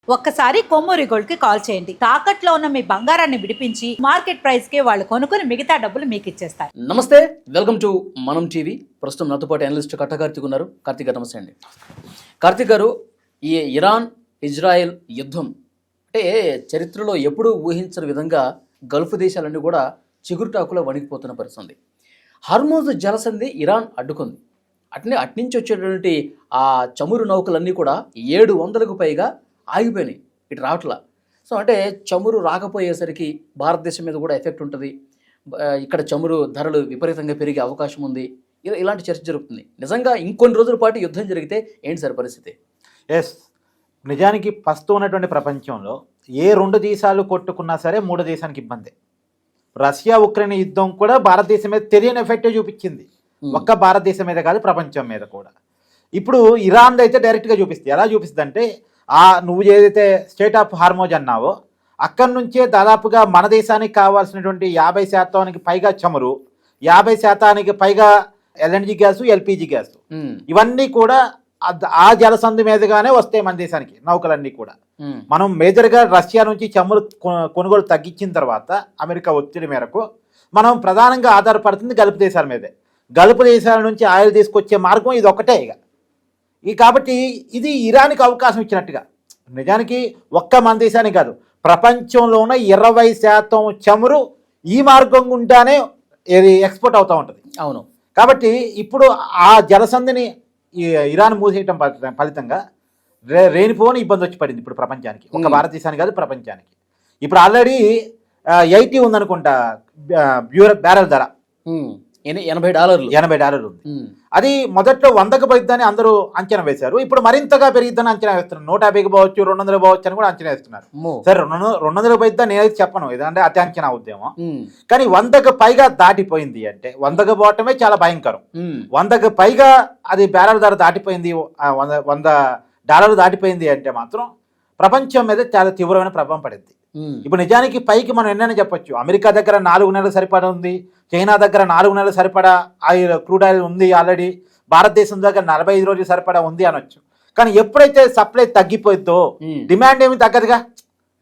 ఒక్కసారి కొమ్మూరి గోల్డ్ కి కాల్ చేయండి. తాకట్లో ఉన్న మీ బంగారాన్ని విడిపించి మార్కెట్ ప్రైస్ కి వాళ్ళు కొనుక్కుని మిగతా డబ్బులు మీకు ఇచ్చేస్తారు. నమస్తే, వెల్కమ్ టు మనం టీవీ. ప్రస్తుతం నాతో పాటు అనలిస్ట్ కట్ట కార్తీక్ ఉన్నారు. కార్తీక్ గారు నమస్తే అండి. కార్తీక్ గారు, ఈ ఇరాన్ ఇజ్రాయెల్ యుద్ధం అంటే చరిత్రలో ఎప్పుడూ ఊహించని విధంగా గల్ఫ్ దేశాలన్నీ కూడా చిగురుటాకులో వణికిపోతున్న పరిస్థితి. హర్మూజ్ జలసంధి ఇరాన్ అడ్డుకుంది. అట్నుంచి వచ్చేటువంటి ఆ చమురు నౌకలన్నీ కూడా 700కు పైగా ఆగిపోయినాయి, ఇటు రావట్లా. సో అంటే చమురు రాకపోయేసరికి భారతదేశం మీద కూడా ఎఫెక్ట్ ఉంటుంది. ఇక్కడ చమురు ధరలు విపరీతంగా పెరిగే అవకాశం ఉంది. ఇలాంటి చర్చ జరుగుతుంది. నిజంగా ఇంకొన్ని రోజుల పాటు యుద్ధం జరిగితే ఏంటి సార్ పరిస్థితి? నిజానికి ప్రస్తుతం ఉన్నటువంటి ప్రపంచంలో ఏ రెండు దేశాలు కొట్టుకున్నా సరే మూడో దేశానికి ఇబ్బంది. రష్యా ఉక్రెయిన్ యుద్ధం కూడా భారతదేశం మీద తెలియని ఎఫెక్టే చూపించింది. ఒక్క భారతదేశం మీద కాదు, ప్రపంచం మీద కూడా. ఇప్పుడు ఇరాన్ అయితే డైరెక్ట్గా చూపిస్తుంది. ఎలా చూపిస్తుంది అంటే, నువ్వు ఏదైతే స్టేట్ ఆఫ్ హార్మోజ్ అన్నావో అక్కడి నుంచే దాదాపుగా మన దేశానికి కావాల్సినటువంటి 50% పైగా చమురు, 50% పైగా ఎల్ఎన్జి గ్యాసు, ఎల్పిజి గ్యాసు, ఇవన్నీ కూడా ఆ జలసంధి మీదుగానే వస్తాయి మన దేశానికి నౌకలన్నీ కూడా. మనం మేజర్గా రష్యా నుంచి చమురు కొనుగోలు తగ్గించిన తర్వాత అమెరికా ఒత్తిడి మేరకు మనం ప్రధానంగా ఆధారపడుతుంది గల్ఫ్ దేశాల మీదే. గల్ఫ్ దేశాల నుంచి ఆయిల్ తీసుకొచ్చే మార్గం ఇది ఒకటే. కాబట్టి ఇది ఇరాన్కి అవకాశం ఇచ్చినట్టుగా. నిజానికి ఒక్క మన దేశానికి కాదు, ప్రపంచంలో ఉన్న 20% చమురు ఈ మార్గం గుండానే ఎక్స్పోర్ట్ అవుతూ ఉంటుంది. అవును. కాబట్టి ఇప్పుడు ఆ జలసంధిని ఇరాన్ మూసేయటం ఫలితంగా రేణిపోని ఇబ్బంది వచ్చి పడింది ఇప్పుడు ప్రపంచానికి. ఒక భారతదేశానికి కాదు, ప్రపంచానికి. ఇప్పుడు ఆల్రెడీ 80 ఉందనుకుంటా బ్యారెల్ ధర, $80 ఉంది. అది మొదట్లో 100కు పోయిద్దని అందరూ అంచనా వేశారు. ఇప్పుడు మరింతగా పెరిగిద్దని అంచనా వేస్తున్నారు. 150కి పోవచ్చు, 200 పోవచ్చు అని కూడా అంచనా వేస్తున్నారు. సరే, 200 పోయిద్దని నేనైతే చెప్పను, ఏదంటే అతి అంచనా అవుద్దేమో. కానీ 100కు పైగా దాటిపోయింది అంటే 100కు పోవటమే చాలా భయంకరం. 100కు పైగా అది బ్యారెల్ ధర దాటిపోయింది, $100 దాటిపోయింది అంటే మాత్రం ప్రపంచం మీద చాలా తీవ్రమైన ప్రభావం పడింది. ఇప్పుడు నిజానికి పైకి మనం ఎన్నైనా చెప్పొచ్చు. అమెరికా దగ్గర 4 నెలలు సరిపడా ఉంది, చైనా దగ్గర 4 నెలలు సరిపడా ఆయిల్, క్రూడ్ ఆయిల్ ఉంది ఆల్రెడీ, భారతదేశం దగ్గర 45 రోజులు సరిపడా ఉంది అనొచ్చు. కానీ ఎప్పుడైతే సప్లై తగ్గిపోయిందో డిమాండ్ ఏమి తగ్గదుగా.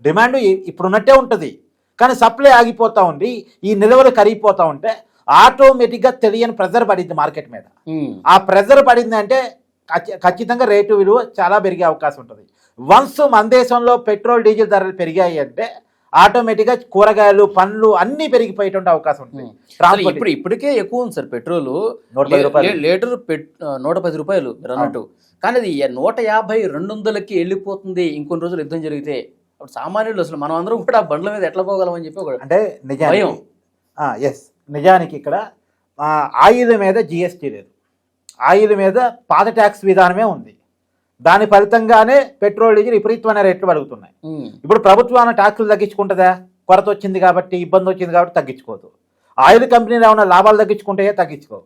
డిమాండ్ ఇప్పుడున్నట్టే ఉంటుంది, కానీ సప్లై ఆగిపోతూ ఉండి ఈ నిల్వలు కరిగిపోతూ ఉంటే ఆటోమేటిక్గా తెలియని ప్రెజర్ పడింది మార్కెట్ మీద. ఆ ప్రెజర్ పడింది అంటే ఖచ్చితంగా రేటు విలువ చాలా పెరిగే అవకాశం ఉంటుంది. వన్స్ మన దేశంలో పెట్రోల్, డీజిల్ ధరలు పెరిగాయి అంటే ఆటోమేటిక్గా కూరగాయలు, పండ్లు అన్నీ పెరిగిపోయేటువంటి అవకాశం ఉంటుంది. ఇప్పటికే ఎక్కువ ఉంది సార్ పెట్రోల్, లీటర్ $110 మీరు అన్నట్టు. కానీ అది 150, 200కి వెళ్ళిపోతుంది ఇంకొన్ని రోజులు యుద్ధం జరిగితే. అప్పుడు సామాన్యులు అసలు మనం అందరం కూడా బండ్ల మీద ఎట్లా పోగలమని చెప్పి అంటే నిజానికి ఇక్కడ ఆయిల్ మీద జిఎస్టీ లేదు, ఆయిల్ మీద పాత ట్యాక్స్ విధానమే ఉంది. దాని ఫలితంగానే పెట్రోల్, డీజిల్ విపరీతమైన రేట్లు పెరుగుతున్నాయి. ఇప్పుడు ప్రభుత్వాన్ని ట్యాక్సులు తగ్గించుకుంటుందా? కొరత వచ్చింది కాబట్టి, ఇబ్బంది వచ్చింది కాబట్టి తగ్గించుకోదు. ఆయిల్ కంపెనీలు ఏమైనా లాభాలు తగ్గించుకుంటే తగ్గించుకోవు.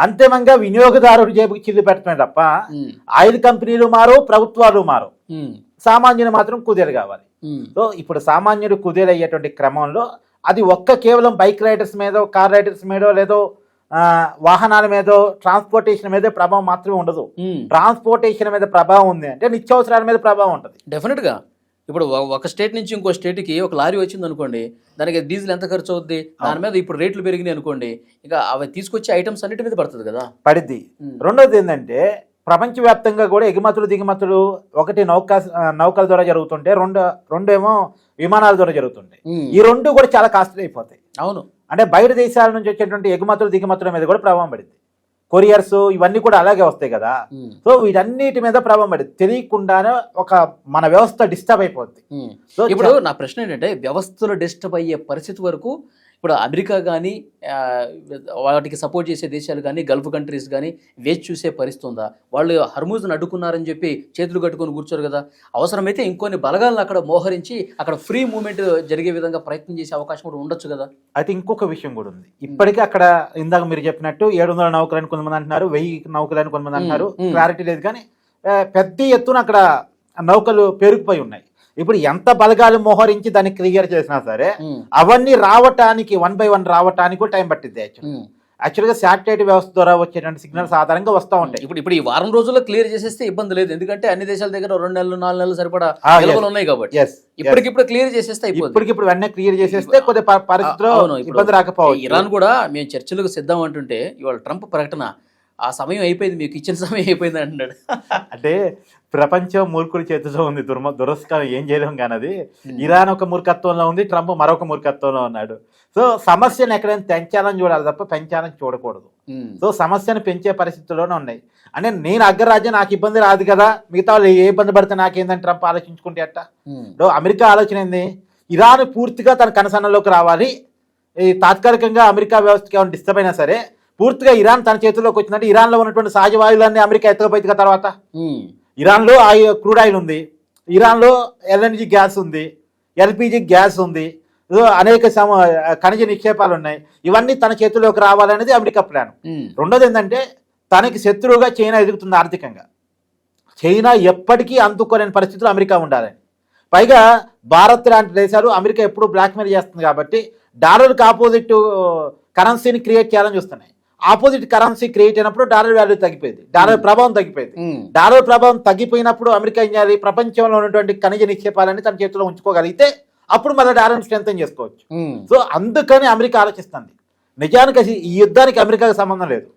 అంతిమంగా వినియోగదారుడు జేబుకి చిల్లు పెట్టడమే తప్ప ఆయిల్ కంపెనీలు మారు, ప్రభుత్వాలు మారు, సామాన్యులు మాత్రం కుదేలు కావాలి. సో ఇప్పుడు సామాన్యుడు కుదేలు అయ్యేటువంటి క్రమంలో అది కేవలం బైక్ రైడర్స్ మీదో, కార్ రైడర్స్ మీదో, లేదో వాహనాల మీద, ట్రాన్స్పోర్టేషన్ మీద ప్రభావం మాత్రమే ఉండదు. ట్రాన్స్పోర్టేషన్ మీద ప్రభావం ఉంది అంటే నిత్యావసరాల మీద ప్రభావం ఉంటుంది డెఫినెట్గా. ఇప్పుడు ఒక స్టేట్ నుంచి ఇంకో స్టేట్కి ఒక లారీ వచ్చింది అనుకోండి, దానికి డీజిల్ ఎంత ఖర్చు అవుద్ది, దాని మీద ఇప్పుడు రేట్లు పెరిగినాయి అనుకోండి, ఇక అవి తీసుకొచ్చే ఐటమ్స్ అన్నిటి మీద పడుతుంది కదా, పడిద్ది. రెండోది ఏంటంటే ప్రపంచవ్యాప్తంగా కూడా ఎగుమతులు, దిగుమతులు ఒకటి నౌకల ద్వారా జరుగుతుంటే, రెండేమో విమానాల ద్వారా జరుగుతుంటాయి. ఈ రెండు కూడా చాలా కాస్ట్లీ అయిపోతాయి. అవును. అంటే బయట దేశాల నుంచి వచ్చేటువంటి ఎగుమతులు, దిగుమతుల మీద కూడా ప్రభావం పడింది. కొరియర్స్ ఇవన్నీ కూడా అలాగే వస్తాయి కదా. సో వీటన్నిటి మీద ప్రభావం పడింది. తెలియకుండానే మన వ్యవస్థ డిస్టర్బ్ అయిపోద్ది. సో ఇప్పుడు నా ప్రశ్న ఏంటంటే, వ్యవస్థలు డిస్టర్బ్ అయ్యే పరిస్థితి వరకు ఇప్పుడు అమెరికా కానీ, వాటికి సపోర్ట్ చేసే దేశాలు కానీ, గల్ఫ్ కంట్రీస్ కానీ వేచి చూసే పరిస్థితి ఉందా? వాళ్ళు హర్మూజ్ను అడ్డుకున్నారని చెప్పి చేతులు కట్టుకొని కూర్చోరు కదా. అవసరమైతే ఇంకొన్ని బలగాలను అక్కడ మోహరించి అక్కడ ఫ్రీ మూవ్మెంట్ జరిగే విధంగా ప్రయత్నం చేసే అవకాశం కూడా ఉండొచ్చు కదా. అయితే ఇంకొక విషయం కూడా ఉంది. ఇప్పటికీ అక్కడ ఇందాక మీరు చెప్పినట్టు 700 నౌకలని కొంతమంది అంటున్నారు, 1000 నౌకలని కొంతమంది అంటున్నారు, క్లారిటీ లేదు. కానీ పెద్ద ఎత్తున అక్కడ నౌకలు పెరిగిపోయి ఉన్నాయి. ఇప్పుడు ఎంత బలగాలు మోహరించి దాన్ని క్లియర్ చేసినా సరే అవన్నీ రావటానికి 1 by 1 రావటానికి కూడా టైం పట్టింది. యాక్చువల్గా శాటిలైట్ వ్యవస్థ ద్వారా వచ్చేటువంటి సిగ్నల్స్ ఆధారంగా వస్తూ ఉంటాయి. ఇప్పుడు ఈ వారం రోజుల్లో క్లియర్ చేసేస్తే ఇబ్బంది లేదు, ఎందుకంటే అన్ని దేశాల దగ్గర 2 నెలలు 4 నెలలు సరిపడా నిల్వలు ఉన్నాయి కాబట్టి. ఇప్పటికిప్పుడు క్లియర్ చేసేస్తే ఇప్పటికిప్పుడు వెంటనే క్లియర్ చేసేస్తే కొద్ది పరిస్థితిలో ఇబ్బంది రాకపోవచ్చు. ఇరాన్ కూడా మేము చర్చలకు సిద్ధం అంటుంటే ఇవాళ ట్రంప్ ప్రకటన ఆ సమయం అయిపోయింది, మీకు ఇచ్చిన సమయం అయిపోయింది అంటున్నాడు. అంటే ప్రపంచం మూర్ఖుడి చేతిలో ఉంది, దురస్కారం ఏం చేయలేం కానీ అది. ఇరాన్ ఒక మూర్ఖత్వంలో ఉంది, ట్రంప్ మరొక మూర్ఖత్వంలో ఉన్నాడు. సో సమస్యను ఎక్కడైనా పెంచాలని చూడాలి తప్ప పెంచాలని చూడకూడదు. సో సమస్యను పెంచే పరిస్థితుల్లోనే ఉన్నాయి. అంటే నేను అగ్రరాజ్యం, నాకు ఇబ్బంది రాదు కదా, మిగతా వాళ్ళు ఏ ఇబ్బంది పడితే నాకేందని ట్రంప్ ఆలోచించుకుంటే అట్ట. అమెరికా ఆలోచన ఏంది, ఇరాన్ పూర్తిగా తన కనసన్నలోకి రావాలి, ఈ తాత్కాలికంగా అమెరికా వ్యవస్థకి ఏమైనా డిస్టర్బ్ అయినా సరే పూర్తిగా ఇరాన్ తన చేతుల్లోకి వచ్చిందంటే ఇరాన్లో ఉన్నటువంటి సహజ వాయువులన్నీ అమెరికా ఎత్తకపోయింది తర్వాత. ఇరాన్లో క్రూడ్ ఆయిల్ ఉంది, ఇరాన్లో ఎల్ఎన్జి గ్యాస్ ఉంది, ఎల్పిజి గ్యాస్ ఉంది, అనేక ఖనిజ నిక్షేపాలు ఉన్నాయి. ఇవన్నీ తన చేతుల్లోకి రావాలనేది అమెరికా ప్లాన్. రెండోది ఏంటంటే తనకి శత్రువుగా చైనా ఎదుగుతుంది ఆర్థికంగా. చైనా ఎప్పటికీ అందుకోలేని పరిస్థితులు అమెరికా ఉండాలని. పైగా భారత్ లాంటి దేశాలు అమెరికా ఎప్పుడు బ్లాక్మెయిల్ చేస్తుంది కాబట్టి డాలర్కి ఆపోజిట్ కరెన్సీని క్రియేట్ చేయాలని చూస్తున్నాయి. ఆపోజిట్ కరెన్సీ క్రియేట్ అయినప్పుడు డాలర్ వాల్యూ తగ్గిపోయింది, డాలర్ ప్రభావం తగ్గిపోయింది. డాలర్ ప్రభావం తగ్గిపోయినప్పుడు అమెరికా ఏం చేయాలి, ప్రపంచంలో ఉన్నటువంటి ఖనిజ నిక్షేపాలని తన చేతిలో ఉంచుకోగలిగితే అప్పుడు మళ్ళీ డాలర్ని స్ట్రెంథెన్ చేసుకోవచ్చు. సో అందుకని అమెరికా ఆలోచిస్తుంది. నిజానికి ఈ యుద్ధానికి అమెరికాకి సంబంధం లేదు.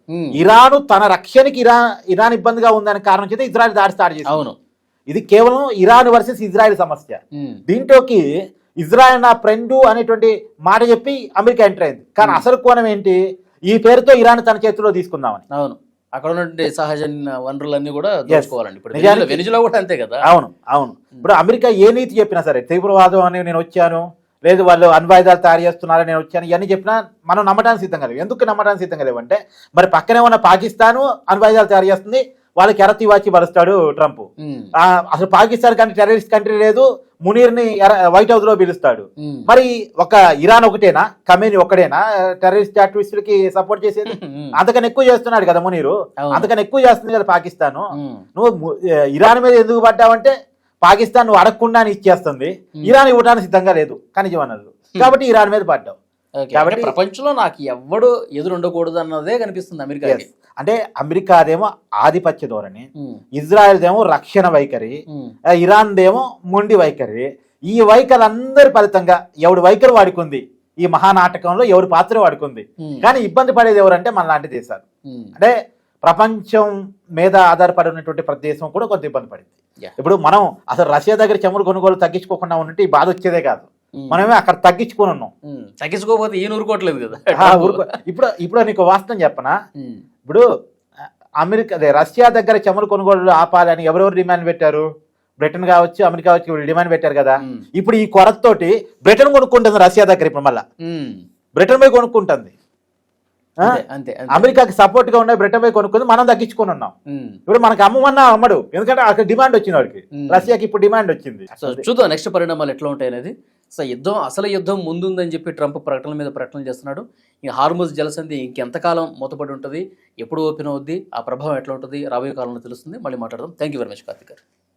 ఇరాన్ తన రక్షణకి ఇరాన్ ఇబ్బందిగా ఉందనే కారణం చేత ఇజ్రాయెల్ దాడి స్టార్ట్ చేసింది. అవును, ఇది కేవలం ఇరాన్ వర్సెస్ ఇజ్రాయెల్ సమస్య. దీంట్లోకి ఇజ్రాయెల్ నా ఫ్రెండ్ అనేటువంటి మాట చెప్పి అమెరికా ఎంటర్ అయింది. కానీ అసలు కోణం ఏంటి, ఈ పేరుతో ఇరాన్ తన చేతిలో తీసుకుందామని. అవును, అక్కడ ఉన్నటువంటి సహజ వనరులన్నీ కూడా దోచుకోవాలండి. ఇప్పుడు వెనిజులా కూడా అంతే కదా. అవును అవును. ఇప్పుడు అమెరికా ఏ నీతి చెప్పినా సరే, తీవ్రవాదం అని నేను వచ్చాను, లేదు వాళ్ళు అణ్వాయుధాలు తయారు చేస్తున్నారని నేను వచ్చాను, ఇవన్నీ చెప్పినా మనం నమ్మడానికి సిద్ధంగా లేవు. ఎందుకు నమ్మడానికి సిద్ధంగా లేవంటే మరి పక్కనే ఉన్న పాకిస్తాను అణ్వాయుధాలు తయారు చేస్తుంది, వాళ్ళకి ఎరతి వాచి పరుస్తాడు ట్రంప్. అసలు పాకిస్తాన్ కంటే టెర్రరిస్ట్ కంట్రీ లేదు, మునీర్ని వైట్ హౌస్ లో పిలుస్తాడు. మరి ఒక ఇరాన్ ఒకటేనా, ఖమేని ఒకటేనా టెర్రరిస్ట్ యాక్టివిస్టులకి సపోర్ట్ చేసేది? అంతకన్నా ఎక్కువ చేస్తున్నాడు కదా మునీరు, అంతకన్నా ఎక్కువ చేస్తుంది కదా పాకిస్తాన్. నువ్వు ఇరాన్ మీద ఎందుకు పడ్డావంటే పాకిస్తాన్ నువ్వు అడగకుండా ఇచ్చేస్తుంది, ఇరాన్ ఇవ్వడానికి సిద్ధంగా లేదు ఖనిజ వనరులు, కాబట్టి ఇరాన్ మీద పడ్డావు. కాబట్టి ప్రపంచంలో నాకు ఎవడు ఎదురు ఉండకూడదు అన్నదే కనిపిస్తుంది అమెరికాకి. అంటే అమెరికా అదేమో ఆధిపత్య ధోరణి, ఇజ్రాయెల్ దేమో రక్షణ వైఖరి, ఇరాన్ దేమో మొండి వైఖరి. ఈ వైఖరి అందరి ఫలితంగా ఎవడు వైఖరి వాడుకుంది, ఈ మహానాటకంలో ఎవరి పాత్ర వాడుకుంది. కానీ ఇబ్బంది పడేది ఎవరంటే మన లాంటి దేశాలు. అంటే ప్రపంచం మీద ఆధారపడి ఉన్నటువంటి ప్రతి దేశం కూడా కొంత ఇబ్బంది పడింది. ఇప్పుడు మనం అసలు రష్యా దగ్గర చమురు కొనుగోలు తగ్గించుకోకుండా ఉన్నట్టు ఈ బాధ వచ్చేదే కాదు, మనమే అక్కడ తగ్గించుకొని ఉన్నాం. తగ్గించుకోకపోతే ఈయన ఊరుకోవట్లేదు కదా. ఇప్పుడు నీకు వాస్తవం చెప్పనా, ఇప్పుడు రష్యా దగ్గర చమురు కొనుగోలు ఆపాలని ఎవరెవరు డిమాండ్ పెట్టారు, బ్రిటన్ కావచ్చు అమెరికా కావచ్చు డిమాండ్ పెట్టారు కదా. ఇప్పుడు ఈ కొరతతోటి బ్రిటన్ కొనుక్కుంటుంది రష్యా దగ్గర, ఇప్పుడు మళ్ళా బ్రిటన్ పోయి కొనుక్కుంటుంది. అమెరికాకి సపోర్ట్ గా ఉండే బ్రిటన్ పోయి కొనుక్కుంది, మనం తగ్గించుకొని ఉన్నాం. ఇప్పుడు మనకు అమ్మమన్నా అమ్మడు, ఎందుకంటే అక్కడ డిమాండ్ వచ్చిన వాడికి, రష్యాకి ఇప్పుడు డిమాండ్ వచ్చింది. సో చూద్దాం నెక్స్ట్ పరిణామాలు ఎట్లా ఉంటాయి అనేది. సో అసలు యుద్ధం ముందుందని చెప్పి ట్రంప్ ప్రకటనల మీద ప్రకటనలు చేస్తున్నాడు. ఈ హార్ముజ్ జలసంధి ఇంకెంతకాలం మూతపడి ఉంటుంది, ఎప్పుడు ఓపెన్ అవుద్ది, ఆ ప్రభావం ఎట్లా ఉంటుంది రాబోయే కాలంలో తెలుస్తుంది. మళ్ళీ మాట్లాడదాం. Thank you very much Karthik గారు.